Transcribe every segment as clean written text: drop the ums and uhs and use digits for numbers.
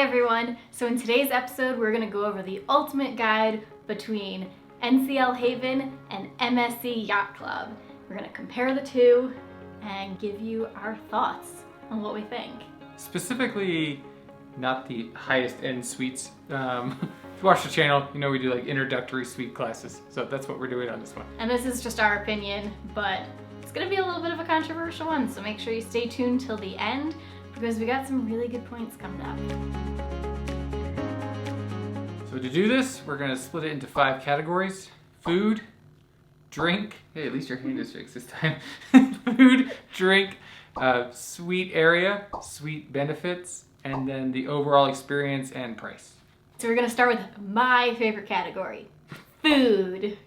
everyone! So in today's episode, we're going to go over the ultimate guide between NCL Haven and MSC Yacht Club. We're going to compare the two and give you our thoughts on what we think. Specifically, not the highest end suites. If you watch the channel, you know we do like introductory suite classes. So that's what we're doing on this one. And this is just our opinion, but it's going to be a little bit of a controversial one, so make sure you stay tuned till the end, because we got some really good points coming up. So to do this, we're going to split it into 5 categories. Food, drink, hey, at least your hand is fixed this time. Food, drink, suite area, suite benefits, and then the overall experience and price. So we're going to start with my favorite category, food.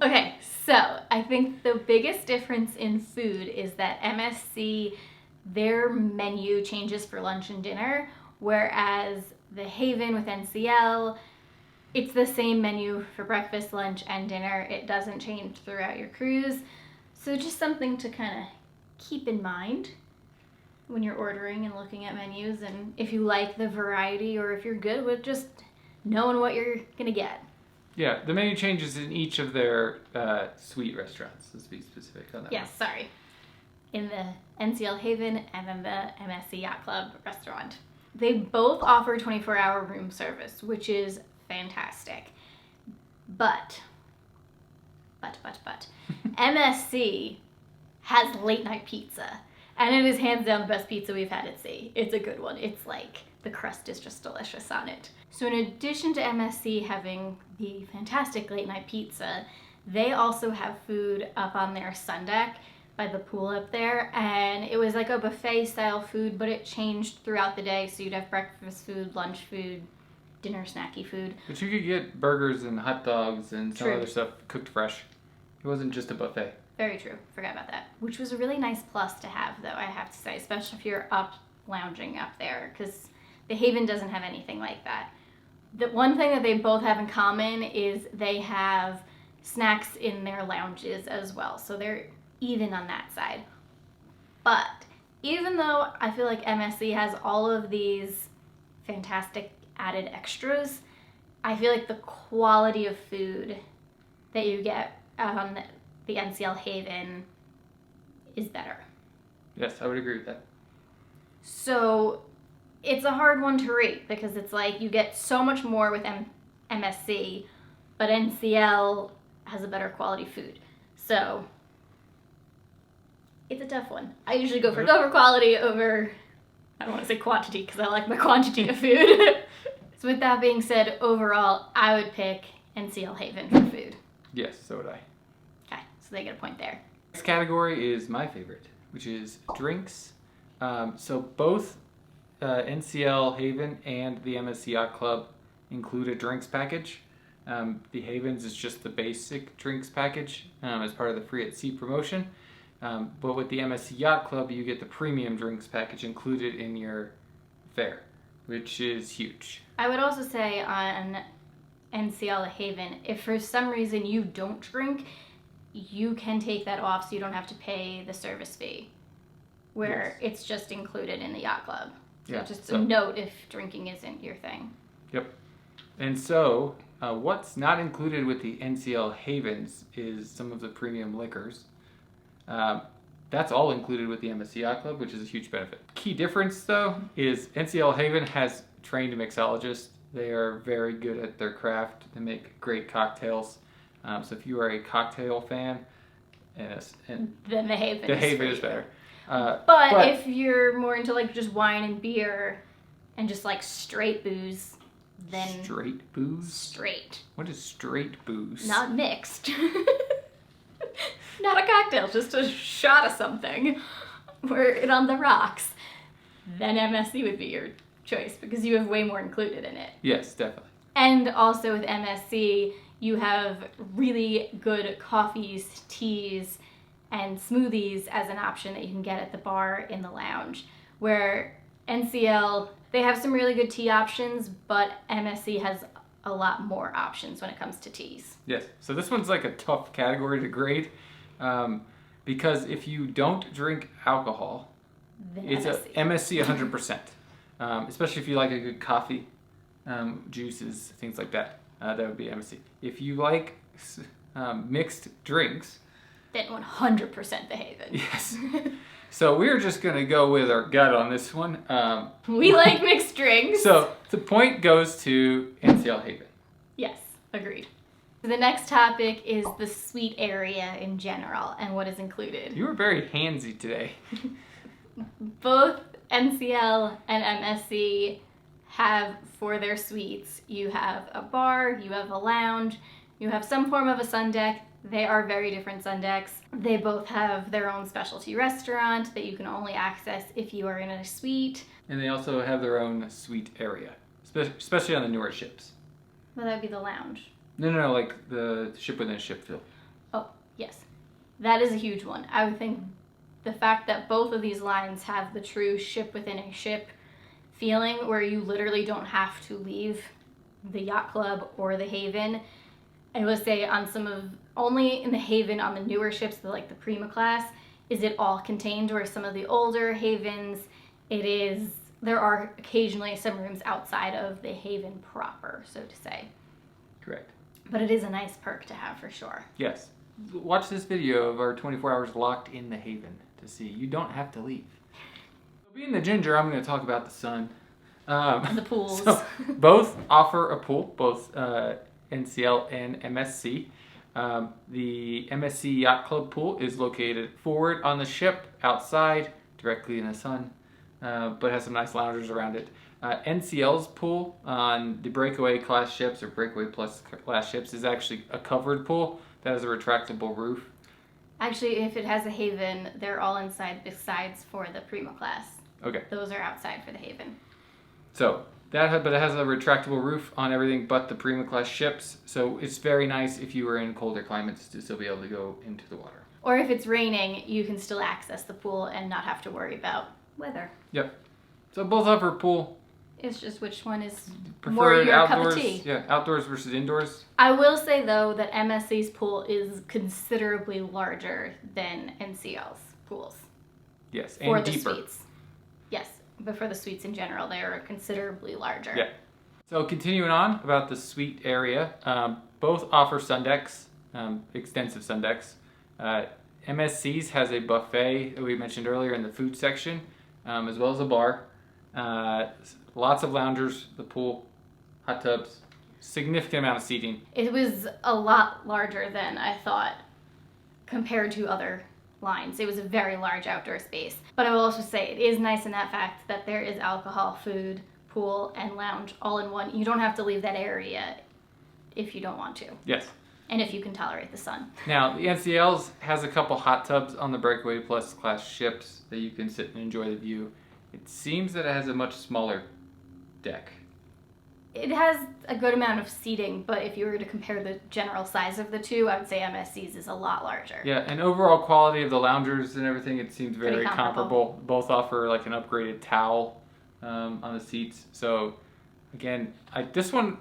Okay, so I think the biggest difference in food is that MSC, their menu changes for lunch and dinner, whereas the Haven with NCL, it's the same menu for breakfast, lunch, and dinner. It doesn't change throughout your cruise. So just something to kind of keep in mind when you're ordering and looking at menus, and if you like the variety or if you're good with just knowing what you're gonna get. Yeah, the menu changes in each of their suite restaurants. Let's be specific on that. Yes, sorry. In the NCL Haven and then the MSC Yacht Club restaurant. They both offer 24-hour room service, which is fantastic. But, MSC has late night pizza. And it is hands down the best pizza we've had at sea. It's a good one. It's like, the crust is just delicious on it. So in addition to MSC having the fantastic late night pizza, they also have food up on their sun deck by the pool up there. And it was like a buffet style food, but it changed throughout the day. So you'd have breakfast food, lunch food, dinner snacky food. But you could get burgers and hot dogs and some other stuff cooked fresh. It wasn't just a buffet. Very true. Forgot about that. Which was a really nice plus to have, though, I have to say, especially if you're up lounging up there, because the Haven doesn't have anything like that. The one thing that they both have in common is they have snacks in their lounges as well, so they're even on that side. But even though I feel like MSC has all of these fantastic added extras, I feel like the quality of food that you get on the NCL Haven is better. Yes, I would agree with that. So it's a hard one to rate because it's like you get so much more with MSC, but NCL has a better quality food. So it's a tough one. I usually go for quality over, I don't want to say quantity because I like my quantity of food. So with that being said, overall, I would pick NCL Haven for food. Yes, so would I. Okay, so they get a point there. Next category is my favorite, which is drinks. So both NCL Haven and the MSC Yacht Club include a drinks package. The Haven's is just the basic drinks package as part of the Free at Sea promotion. But with the MSC Yacht Club, you get the premium drinks package included in your fare, which is huge. I would also say on NCL Haven, if for some reason you don't drink, you can take that off so you don't have to pay the service fee, where it's just included in the Yacht Club. So yeah, just a note if drinking isn't your thing. Yep. And so what's not included with the NCL Havens is some of the premium liquors. That's all included with the MSC Yacht Club, which is a huge benefit. Key difference, though, is NCL Haven has trained mixologists. They are very good at their craft. They make great cocktails. So if you are a cocktail fan, then the Haven is better. But if you're more into like just wine and beer and just like straight booze, then... Straight booze? Straight. What is straight booze? Not mixed. Not a cocktail, just a shot of something. Where it on the rocks. Then MSC would be your choice because you have way more included in it. Yes, definitely. And also with MSC, you have really good coffees, teas, and smoothies as an option that you can get at the bar in the lounge. Where NCL, they have some really good tea options, but MSC has a lot more options when it comes to teas. Yes, so this one's like a tough category to grade because if you don't drink alcohol, Then it's MSC. a MSC 100%. especially if you like a good coffee, juices, things like that. That would be MSC. If you like mixed drinks, Then 100% the Haven. yes. So we're just going to go with our gut on this one. We like mixed drinks. So the point goes to NCL Haven. Yes, agreed. The next topic is the suite area in general and what is included. You were very handsy today. Both NCL and MSC have, for their suites, you have a bar, you have a lounge, you have some form of a sun deck. They are very different sun decks. They both have their own specialty restaurant that you can only access if you are in a suite. And they also have their own suite area, especially on the newer ships. Well, that would be the lounge. No, like the ship within a ship feel. Oh, yes. That is a huge one. I would think the fact that both of these lines have the true ship within a ship feeling where you literally don't have to leave the yacht club or the Haven. I will say on some of, only in the Haven on the newer ships, like the Prima class, is it all contained, where some of the older Havens, there are occasionally some rooms outside of the Haven proper, so to say. Correct. But it is a nice perk to have for sure. Yes. Watch this video of our 24 hours locked in the Haven to see. You don't have to leave. So being the ginger, I'm going to talk about the sun. And the pools. So both offer a pool, both NCL and MSC. The MSC Yacht Club pool is located forward on the ship, outside, directly in the sun, but has some nice loungers around it. NCL's pool on the Breakaway class ships or Breakaway Plus class ships is actually a covered pool that has a retractable roof. Actually, if it has a Haven, they're all inside besides for the Prima class. Okay. Those are outside for the Haven. So but it has a retractable roof on everything but the Prima class ships. So it's very nice if you were in colder climates to still be able to go into the water. Or if it's raining, you can still access the pool and not have to worry about weather. Yep. So both offer pool. It's just which one is more Preferred your outdoors, cup of tea. yeah, outdoors versus indoors. I will say, though, that MSC's pool is considerably larger than NCL's pools. Yes, For and the deeper. suites. Yes, but for the suites in general, they are considerably larger. Yeah. So continuing on about the suite area, both offer sun decks, extensive sun decks. MSC's has a buffet that we mentioned earlier in the food section, as well as a bar. Lots of loungers, the pool, hot tubs, significant amount of seating. It was a lot larger than I thought compared to other lines. It was a very large outdoor space. But I will also say it is nice in that fact that there is alcohol, food, pool, and lounge all in one. You don't have to leave that area if you don't want to. Yes. And if you can tolerate the sun. Now, the NCL's has a couple hot tubs on the Breakaway Plus class ships that you can sit and enjoy the view. It seems that it has a much smaller deck. It has a good amount of seating, but if you were to compare the general size of the two, I would say MSC's is a lot larger. Yeah, and overall quality of the loungers and everything, it seems very Pretty comparable. Both offer like an upgraded towel on the seats. So, again, this one,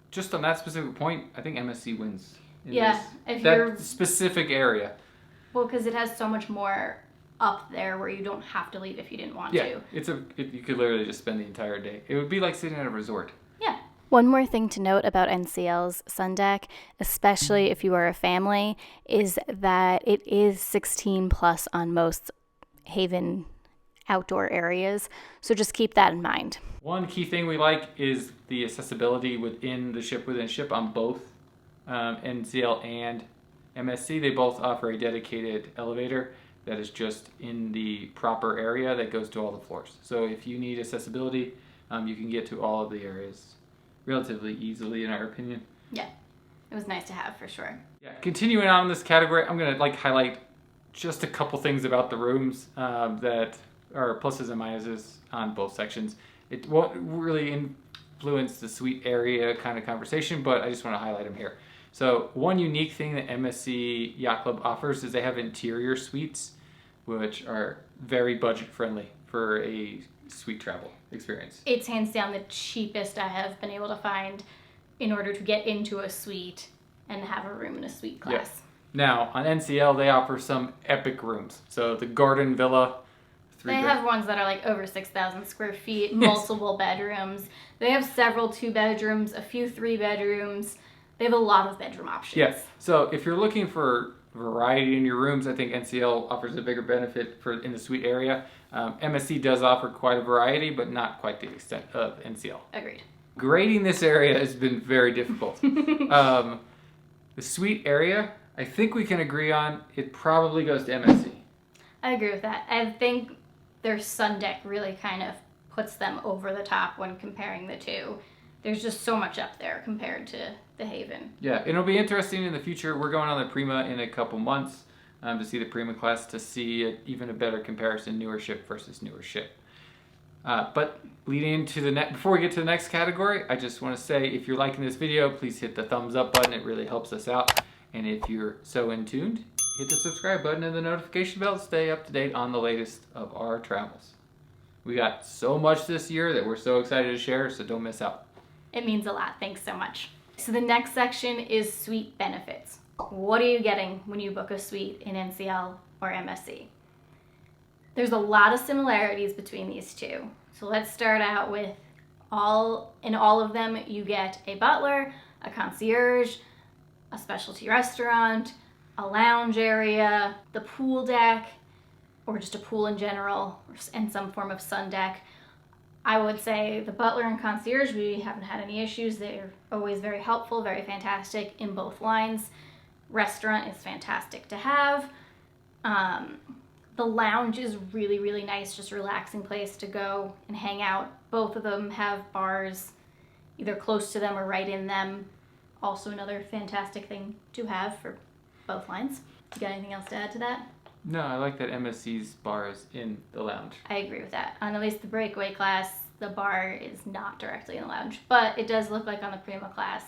just on that specific point, I think MSC wins. That specific area. Well, because it has so much more up there where you don't have to leave if you didn't want to. Yeah, you could literally just spend the entire day. It would be like sitting at a resort. Yeah. One more thing to note about NCL's sun deck, especially if you are a family, is that it is 16 plus on most Haven outdoor areas. So just keep that in mind. One key thing we like is the accessibility within ship on both NCL and MSC. They both offer a dedicated elevator that is just in the proper area that goes to all the floors. So if you need accessibility, you can get to all of the areas relatively easily, in our opinion. Yeah, it was nice to have for sure. Yeah, continuing on in this category, I'm gonna highlight just a couple things about the rooms that are pluses and minuses on both sections. It won't really influence the suite area kind of conversation, but I just want to highlight them here. So one unique thing that MSC Yacht Club offers is they have interior suites, which are very budget friendly for a suite travel experience. It's hands down the cheapest I have been able to find in order to get into a suite and have a room in a suite class. Yeah. Now, on NCL, they offer some epic rooms. So the Garden Villa, They have ones that are like over 6,000 square feet, multiple bedrooms. They have several 2 bedrooms, a few 3 bedrooms. They have a lot of bedroom options. Yes. So if you're looking for variety in your rooms, I think NCL offers a bigger benefit in the suite area. MSC does offer quite a variety, but not quite the extent of NCL. Agreed. Grading this area has been very difficult. The suite area, I think we can agree on, it probably goes to MSC. I agree with that. I think their sun deck really kind of puts them over the top when comparing the two. There's just so much up there compared to the Haven. Yeah, it'll be interesting in the future. We're going on the Prima in a couple months to see the Prima class, to see even a better comparison, newer ship versus newer ship. But leading into before we get to the next category, I just want to say, if you're liking this video, please hit the thumbs up button. It really helps us out. And if you're so in tuned, hit the subscribe button and the notification bell to stay up to date on the latest of our travels. We got so much this year that we're so excited to share, so don't miss out. It means a lot. Thanks so much. So the next section is suite benefits. What are you getting when you book a suite in NCL or MSC? There's a lot of similarities between these two. So let's start out with in all of them, you get a butler, a concierge, a specialty restaurant, a lounge area, the pool deck, or just a pool in general, and some form of sun deck. I would say the butler and concierge, we haven't had any issues. They're always very helpful, very fantastic in both lines. Restaurant is fantastic to have. The lounge is really, really nice, just a relaxing place to go and hang out. Both of them have bars either close to them or right in them. Also another fantastic thing to have for both lines. You got anything else to add to that? No, I like that MSC's bar is in the lounge. I agree with that. On at least the breakaway class, the bar is not directly in the lounge, but it does look like on the Prima class,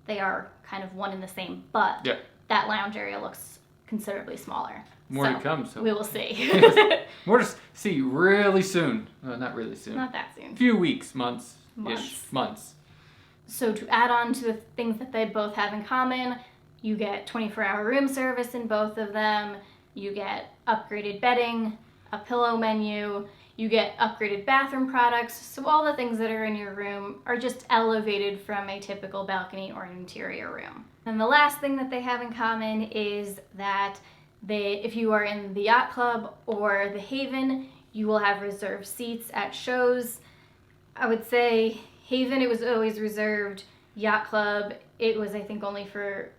they are kind of one and the same, but that lounge area looks considerably smaller. More to come. So we will see. More to see really soon. Well, not really soon. Not that soon. Few weeks, months-ish. Months. So to add on to the things that they both have in common, you get 24-hour room service in both of them. You get upgraded bedding, a pillow menu, you get upgraded bathroom products. So all the things that are in your room are just elevated from a typical balcony or an interior room. And the last thing that they have in common is that if you are in the Yacht Club or the Haven, you will have reserved seats at shows. I would say Haven, it was always reserved. Yacht Club, it was, I think, only for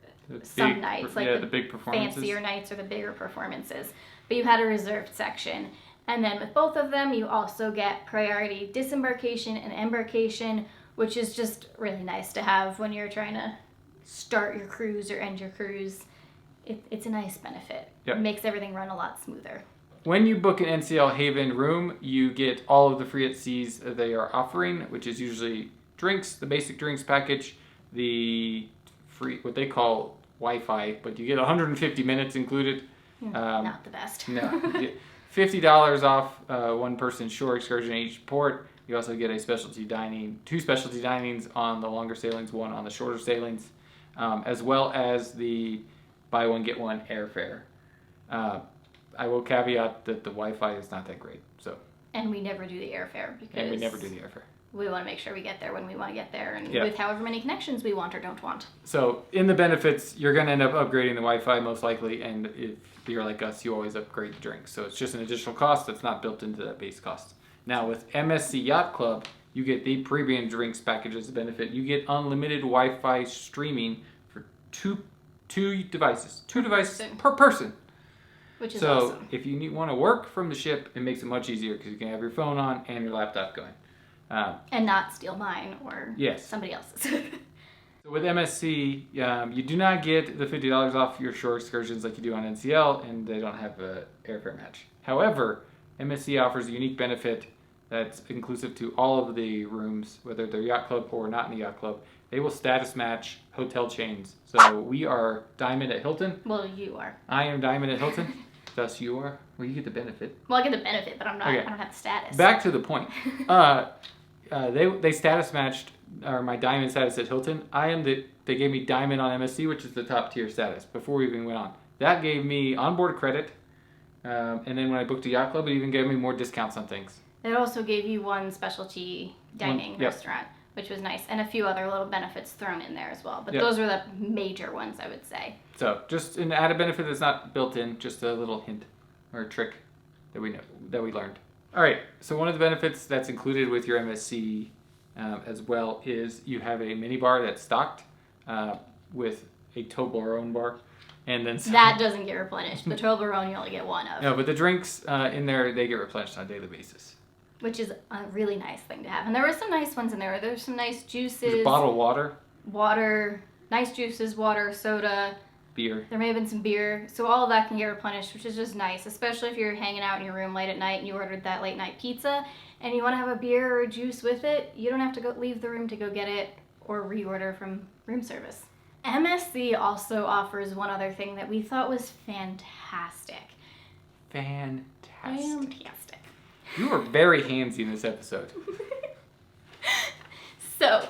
some nights, like the big performances, fancier nights or the bigger performances. But you had a reserved section. And then with both of them, you also get priority disembarkation and embarkation, which is just really nice to have when you're trying to start your cruise or end your cruise. It's a nice benefit. Yep. It makes everything run a lot smoother. When you book an NCL Haven room, you get all of the free at seas they are offering, which is usually drinks, the basic drinks package, the free, what they call Wi-Fi, but you get 150 minutes included. Not the best. No. You get $50 off one person shore excursion at each port. You also get a specialty dining, 2 specialty dinings on the longer sailings, 1 on the shorter sailings, as well as the buy one, get one airfare. I will caveat that the Wi-Fi is not that great. And we never do the airfare because we want to make sure we get there when we want to get there and with however many connections we want or don't want. So in the benefits, you're going to end up upgrading the Wi-Fi most likely, and if you're like us, you always upgrade the drinks. So it's just an additional cost that's not built into that base cost. Now with MSC Yacht Club, you get the premium drinks package as a benefit. You get unlimited Wi-Fi streaming for two devices per person. Which is awesome. So if you want to work from the ship, it makes it much easier because you can have your phone on and your laptop going. And not steal mine or somebody else's. So with MSC, you do not get the $50 off your shore excursions like you do on NCL, and they don't have an airfare match. However, MSC offers a unique benefit that's inclusive to all of the rooms, whether they're Yacht Club or not in the Yacht Club. They will status match hotel chains. So we are Diamond at Hilton. Well, you are. I am Diamond at Hilton. Thus you are. Well, you get the benefit. Well, I get the benefit, but I'm not. Okay. I don't have the status. Back to the point. They status matched my Diamond status at Hilton. They gave me Diamond on MSC, which is the top tier status before we even went on. That gave me onboard credit, And then when I booked a yacht club, it even gave me more discounts on things. It also gave you one specialty dining restaurant, which was nice, and a few other little benefits thrown in there as well. But those were the major ones, I would say. So just an added benefit that's not built in, just a little hint or a trick that we learned. All right. So one of the benefits that's included with your MSC as well is you have a mini bar that's stocked with a Toblerone bar. And then that doesn't get replenished. The Toblerone you only get one of. No, but the drinks in there, they get replenished on a daily basis. Which is a really nice thing to have. And there were some nice ones in there. There's some nice juices. There's bottled water. Water, nice juices, water, soda. Beer. There may have been some beer. So all of that can get replenished, which is just nice. Especially if you're hanging out in your room late at night and you ordered that late night pizza and you want to have a beer or a juice with it. You don't have to leave the room to go get it or reorder from room service. MSC also offers one other thing that we thought was fantastic. Fantastic. You were very handsy in this episode. So,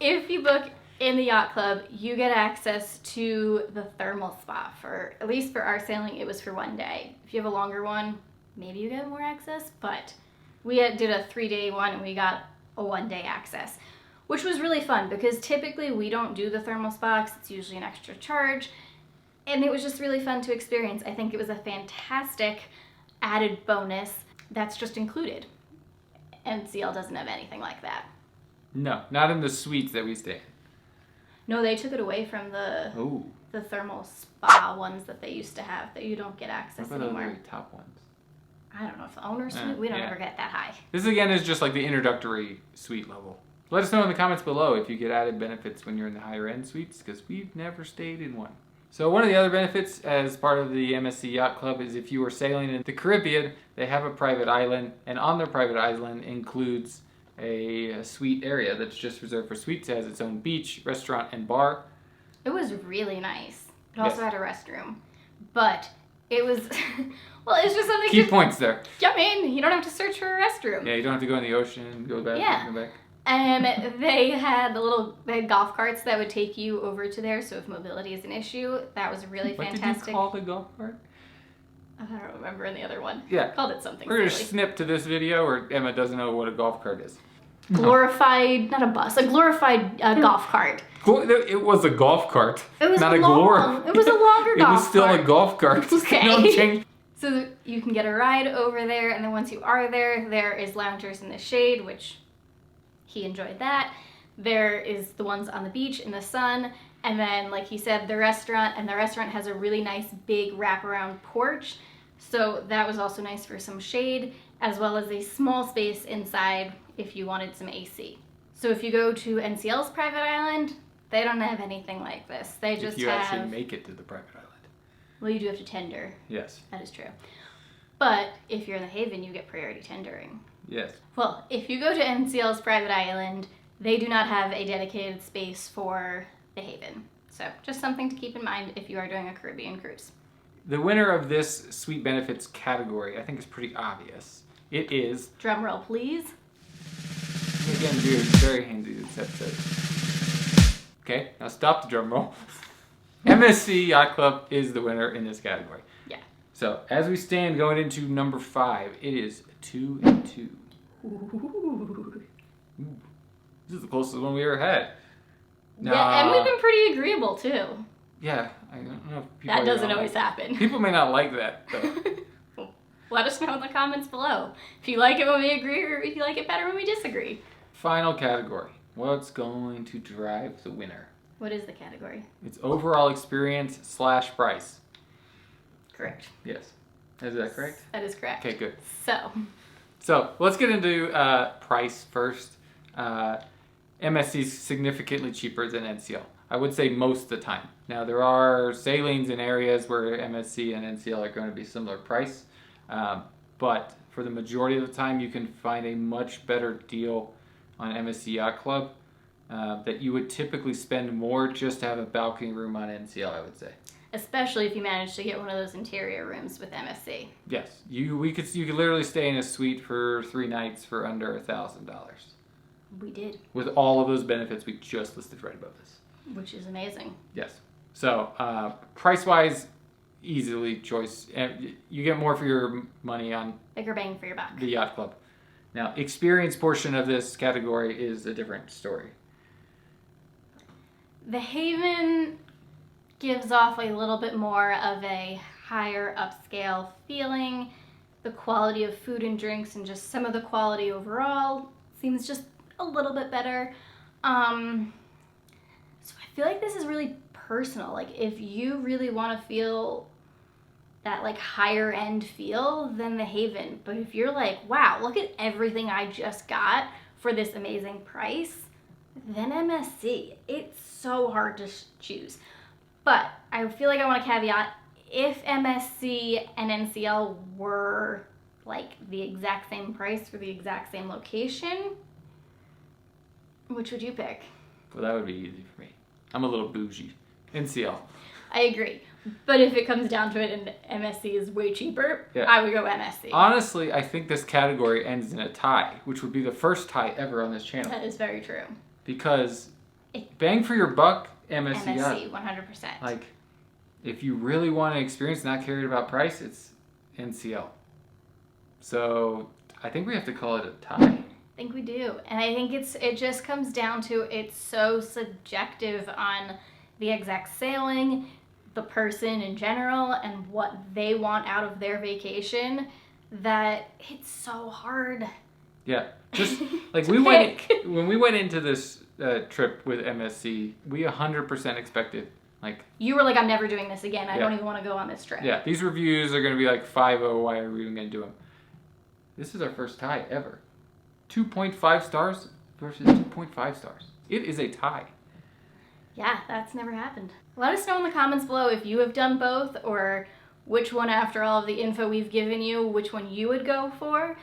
if you book in the yacht club, you get access to the thermal spa. At least for our sailing, it was for one day. If you have a longer one, maybe you get more access, but we did a 3-day one and we got a 1-day access, which was really fun because typically we don't do the thermal spa because it's usually an extra charge, and it was just really fun to experience. I think it was a fantastic added bonus that's just included. NCL doesn't have anything like that. No, not in the suites that we stay in. No, they took it away from the thermal spa ones that they used to have that you don't get access what about anymore. the very top ones? I don't know if the owner suite, we don't ever get that high. This again is just like the introductory suite level. Let us know in the comments below if you get added benefits when you're in the higher end suites, because we've never stayed in one. So one of the other benefits as part of the MSC Yacht Club is if you are sailing in the Caribbean, they have a private island, and on their private island includes a suite area that's just reserved for suites. It has its own beach, restaurant, and bar. It was really nice. It also had a restroom. But it was, well, it's just something Key points there. I mean, you don't have to search for a restroom. Yeah, you don't have to go in the ocean, go back, go back. And they had golf carts that would take you over to there, so if mobility is an issue, that was really fantastic. What did you call the golf cart? I don't remember in the other one. Yeah. I called it something We're going silly. to snip to this video where Emma doesn't know what a golf cart is. Glorified, not a bus, a glorified golf cart. It was a golf cart. It was not It was a longer golf cart. It was still a golf cart. Okay. So you can get a ride over there, and then once you are there, there is loungers in the shade, which he enjoyed that. There is the ones on the beach in the sun, and then, like he said, the restaurant, and the restaurant has a really nice big wraparound porch. So that was also nice for some shade, as well as a small space inside if you wanted some AC. So if you go to NCL's private island, they don't have anything like this. They just have... If you actually make it to the private island. Well, you do have to tender. Yes. That is true. But if you're in the Haven, you get priority tendering. Yes. Well, if you go to NCL's private island, they do not have a dedicated space for the Haven. So just something to keep in mind if you are doing a Caribbean cruise. The winner of this suite benefits category, I think, is pretty obvious. It is... Drum roll, please. Again, dude, very handsy this episode. Okay, now stop the drum roll. MSC Yacht Club is the winner in this category. Yeah. So, as we stand going into number 5, it is 2 and 2. Ooh. This is the closest one we ever had. Yeah, and we've been pretty agreeable, too. Yeah, I don't know if people That doesn't always happen. People may not like that, though. Let us know in the comments below if you like it when we agree or if you like it better when we disagree. Final category. What's going to drive the winner? What is the category? It's overall experience / price. Correct. Yes. Is that correct? That is correct. Okay, good. So let's get into price first. MSC is significantly cheaper than NCL. I would say most of the time. Now, there are sailings in areas where MSC and NCL are going to be similar price. But for the majority of the time, you can find a much better deal on MSC Yacht Club that you would typically spend more just to have a balcony room on NCL, I would say. especially if you manage to get one of those interior rooms with MSC. Yes, you could literally stay in a suite for 3 nights for under $1,000. We did. With all of those benefits we just listed right above this. Which is amazing. Yes. So price-wise, easily choice. You get more for your money on Bigger bang for your buck. the Yacht Club. Now, experience portion of this category is a different story. The Haven gives off a little bit more of a higher upscale feeling. The quality of food and drinks and just some of the quality overall seems just a little bit better. So I feel like this is really personal. Like if you really want to feel that like higher end feel, then the Haven. But if you're like, wow, look at everything I just got for this amazing price, then MSC. It's so hard to choose. But I feel like I want to caveat, if MSC and NCL were like the exact same price for the exact same location, which would you pick? Well, that would be easy for me. I'm a little bougie. NCL. I agree. But if it comes down to it and MSC is way cheaper, Yeah. I would go MSC. Honestly, I think this category ends in a tie, which would be the first tie ever on this channel. That is very true. Because bang for your buck, MSC. MSC, 100%. Like, if you really want to experience not caring about price, it's NCL. So I think we have to call it a tie. I think we do. And I think it just comes down to it's so subjective on the exact sailing, the person in general, and what they want out of their vacation that it's so hard. Yeah, just like To when we went into this trip with MSC, we 100% expected like. You were like, I'm never doing this again. I Yeah. don't even want to go on this trip. Yeah, these reviews are going to be like 5-0. Why are we even going to do them? This is our first tie ever. 2.5 stars versus 2.5 stars. It is a tie. Yeah, that's never happened. Let us know in the comments below if you have done both or which one, after all of the info we've given you, which one you would go for.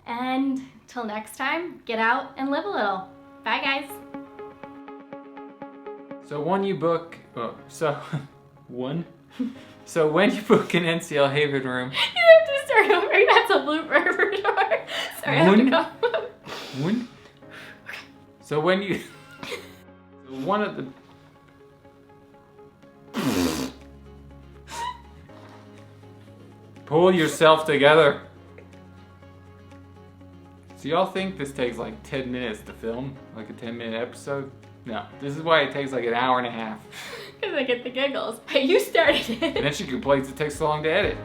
And till next time, get out and live a little. Bye, guys. So when you book, So when you book an NCL Haven room, You have to start over. That's a blooper for sure. Sorry, I have to go. So when you, one of the. Pull yourself together. So y'all think this takes like 10 minutes to film? Like a 10-minute episode? No. This is why it takes like an hour and a half. Because I get the giggles. Hey, you started it. And then she complains it takes so long to edit.